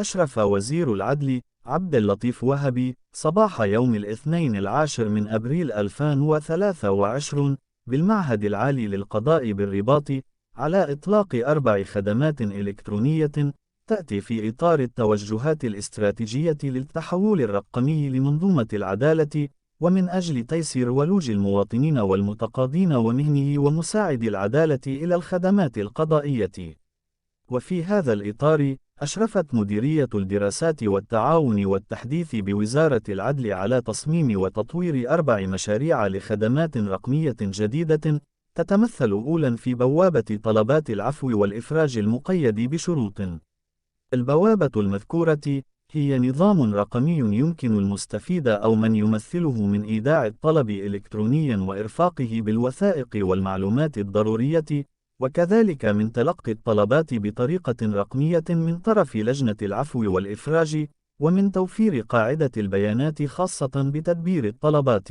أشرف وزير العدل عبد اللطيف وهبي صباح يوم الاثنين 10 أبريل 2023 بالمعهد العالي للقضاء بالرباط على إطلاق 4 خدمات إلكترونية تأتي في إطار التوجهات الاستراتيجية للتحول الرقمي لمنظومة العدالة، ومن أجل تيسير ولوج المواطنين والمتقاضين ومهني ومساعد العدالة إلى الخدمات القضائية. وفي هذا الإطار، أشرفت مديرية الدراسات والتعاون والتحديث بوزارة العدل على تصميم وتطوير 4 مشاريع لخدمات رقمية جديدة، تتمثل أولاً في بوابة طلبات العفو والإفراج المقيد بشروط. البوابة المذكورة هي نظام رقمي يمكن المستفيد أو من يمثله من إيداع الطلب إلكترونياً وإرفاقه بالوثائق والمعلومات الضرورية، وكذلك من تلقي الطلبات بطريقة رقمية من طرف لجنة العفو والإفراج، ومن توفير قاعدة البيانات خاصة بتدبير الطلبات.